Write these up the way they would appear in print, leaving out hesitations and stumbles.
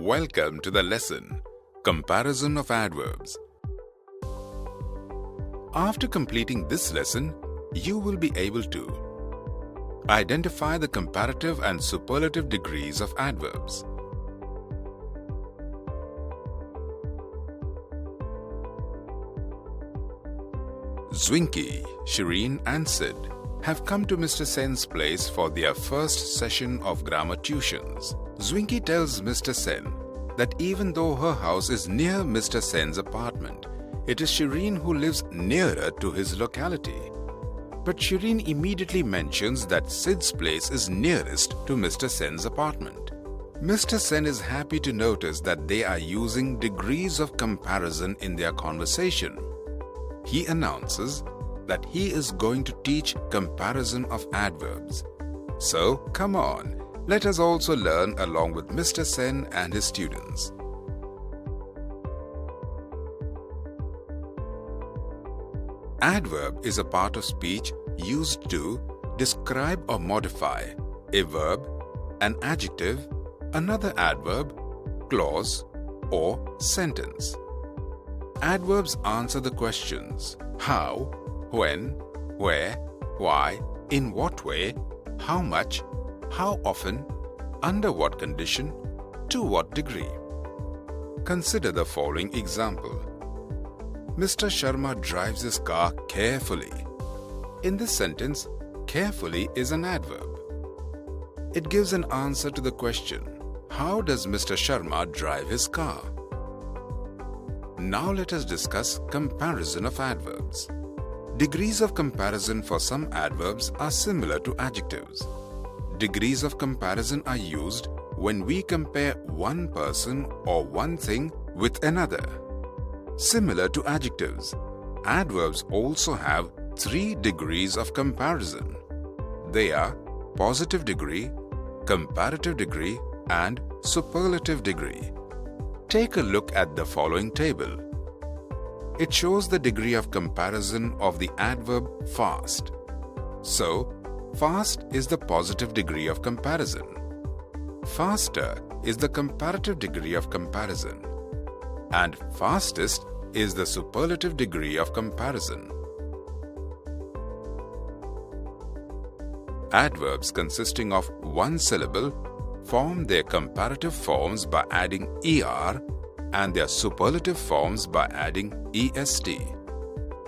Welcome to the lesson, Comparison of Adverbs. After completing this lesson, you will be able to identify the comparative and superlative degrees of adverbs. Zwinky, Shireen and Sid have come to Mr. Sen's place for their first session of grammar tuitions. Zwinky tells Mr. Sen that even though her house is near Mr. Sen's apartment, it is Shireen who lives nearer to his locality. But Shireen immediately mentions that Sid's place is nearest to Mr. Sen's apartment. Mr. Sen is happy to notice that they are using degrees of comparison in their conversation. He announces that he is going to teach comparison of adverbs. So, come on, let us also learn along with Mr. Sen and his students. Adverb is a part of speech used to describe or modify a verb, an adjective, another adverb, clause, or sentence. Adverbs answer the questions how, when, where, why, in what way, how much, how often, under what condition, to what degree. Consider the following example. Mr. Sharma drives his car carefully. In this sentence, carefully is an adverb. It gives an answer to the question, how does Mr. Sharma drive his car? Now let us discuss comparison of adverbs. Degrees of comparison for some adverbs are similar to adjectives. Degrees of comparison are used when we compare one person or one thing with another. Similar to adjectives, adverbs also have 3 degrees of comparison. They are positive degree, comparative degree, and superlative degree. Take a look at the following table. It shows the degree of comparison of the adverb fast. So, fast is the positive degree of comparison. Faster is the comparative degree of comparison. And fastest is the superlative degree of comparison. Adverbs consisting of one syllable form their comparative forms by adding er and their superlative forms by adding est.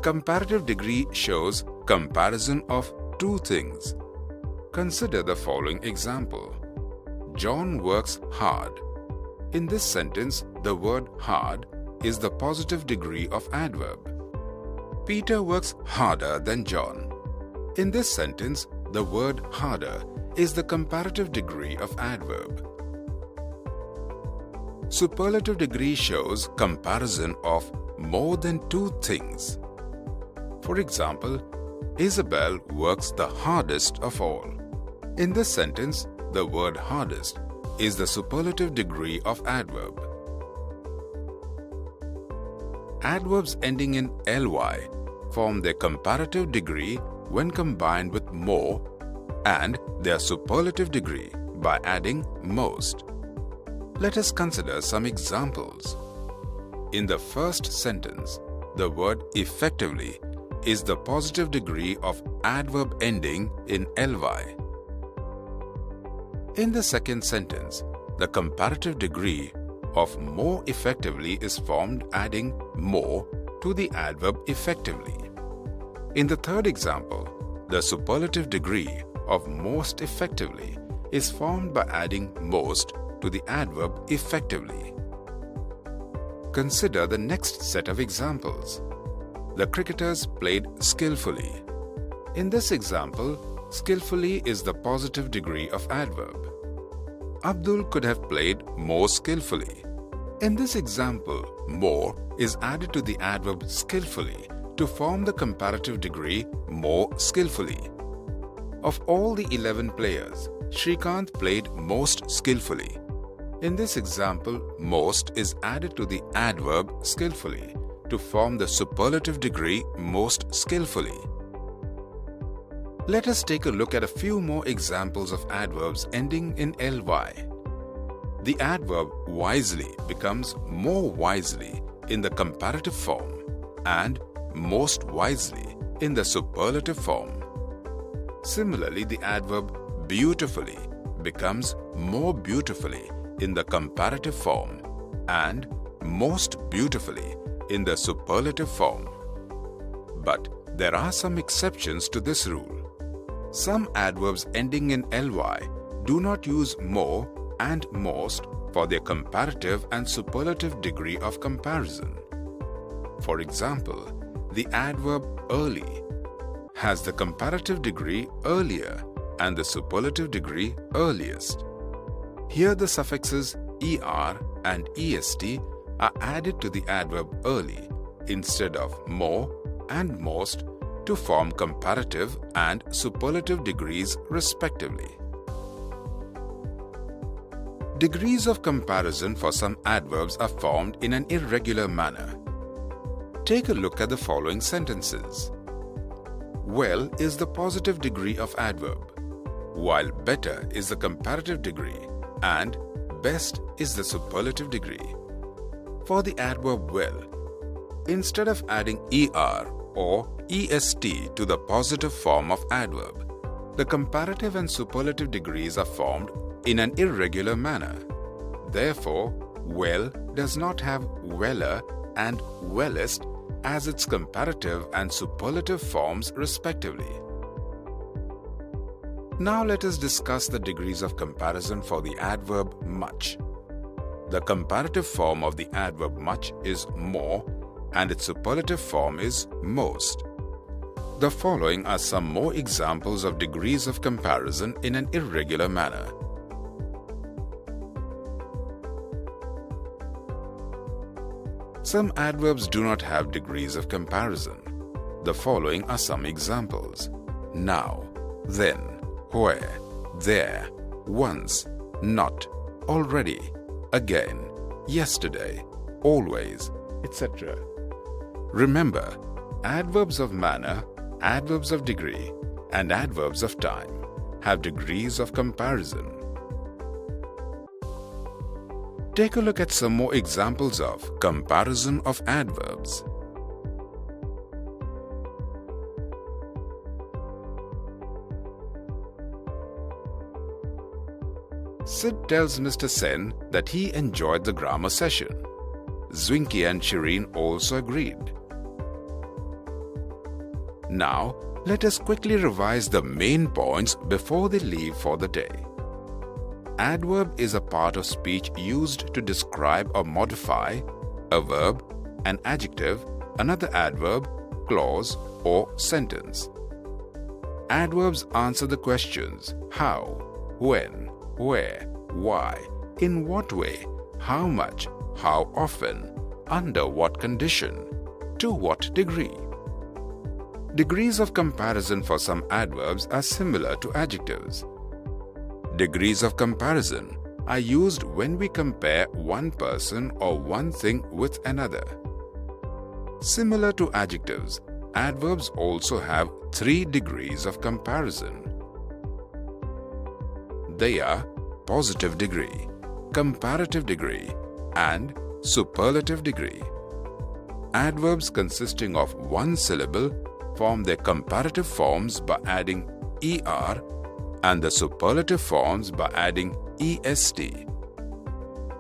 Comparative degree shows comparison of 2 things. Consider the following example. John works hard. In this sentence, the word hard is the positive degree of adverb. Peter works harder than John. In this sentence, the word harder is the comparative degree of adverb. Superlative degree shows comparison of more than 2 things. For example, Isabel works the hardest of all. In this sentence, the word hardest is the superlative degree of adverb. Adverbs ending in ly form their comparative degree when combined with more and their superlative degree by adding most. Let us consider some examples. In the first sentence, the word effectively is the positive degree of adverb ending in ly. In the second sentence, the comparative degree of more effectively is formed adding more to the adverb effectively. In the third example, the superlative degree of most effectively is formed by adding most to the adverb effectively. Consider the next set of examples. The cricketers played skillfully. In this example, skillfully is the positive degree of adverb. Abdul could have played more skillfully. In this example, more is added to the adverb skillfully to form the comparative degree more skillfully. Of all the 11 players, Shrikant played most skillfully. In this example, most is added to the adverb skillfully to form the superlative degree most skillfully. Let us take a look at a few more examples of adverbs ending in ly. the adverb wisely becomes more wisely in the comparative form and most wisely in the superlative form. Similarly, the adverb beautifully becomes more beautifully in the comparative form and most beautifully in the superlative form. But there are some exceptions to this rule. Some adverbs ending in ly do not use more and most for their comparative and superlative degree of comparison. For example, the adverb early has the comparative degree earlier and the superlative degree earliest. Here the suffixes er and est are added to the adverb early instead of more and most to form comparative and superlative degrees respectively. Degrees of comparison for some adverbs are formed in an irregular manner. Take a look at the following sentences. Well is the positive degree of adverb, while better is the comparative degree and best is the superlative degree. For the adverb well, instead of adding er or est to the positive form of adverb, the comparative and superlative degrees are formed in an irregular manner. Therefore, well does not have weller and wellest as its comparative and superlative forms respectively. Now let us discuss the degrees of comparison for the adverb much. The comparative form of the adverb much is more and its superlative form is most. The following are some more examples of degrees of comparison in an irregular manner. Some adverbs do not have degrees of comparison. The following are some examples. Now, then, where, there, once, not, already, again, yesterday, always, etc. Remember, adverbs of manner, adverbs of degree, and adverbs of time have degrees of comparison. Take a look at some more examples of comparison of adverbs. Sid tells Mr. Sen that he enjoyed the grammar session. Zwinky and Shireen also agreed. Now, let us quickly revise the main points before they leave for the day. Adverb is a part of speech used to describe or modify a verb, an adjective, another adverb, clause, or sentence. Adverbs answer the questions how, when, where, why, in what way, how much, how often, under what condition, to what degree. Degrees of comparison for some adverbs are similar to adjectives. Degrees of comparison are used when we compare one person or one thing with another. Similar to adjectives, adverbs also have 3 degrees of comparison. They are positive degree, comparative degree, and superlative degree. Adverbs consisting of one syllable form their comparative forms by adding er and the superlative forms by adding est.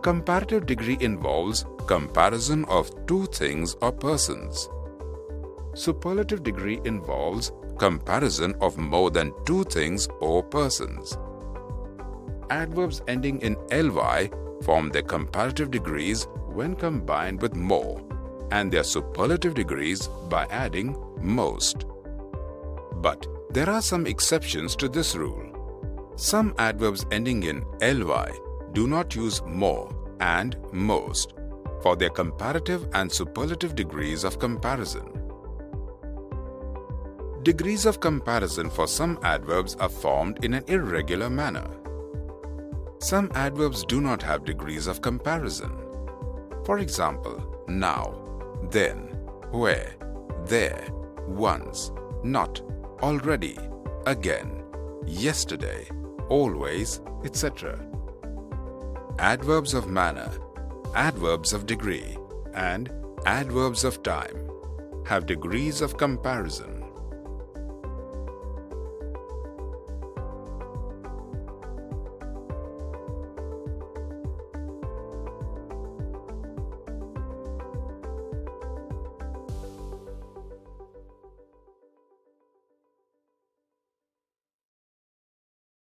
Comparative degree involves comparison of 2 things or persons. Superlative degree involves comparison of more than 2 things or persons. Adverbs ending in ly form their comparative degrees when combined with more, and their superlative degrees by adding most. But there are some exceptions to this rule. Some adverbs ending in ly do not use more and most for their comparative and superlative degrees of comparison. Degrees of comparison for some adverbs are formed in an irregular manner. Some adverbs do not have degrees of comparison. For example, now, then, where, there, once, not, already, again, yesterday, always, etc. adverbs of manner, adverbs of degree, and adverbs of time have degrees of comparison.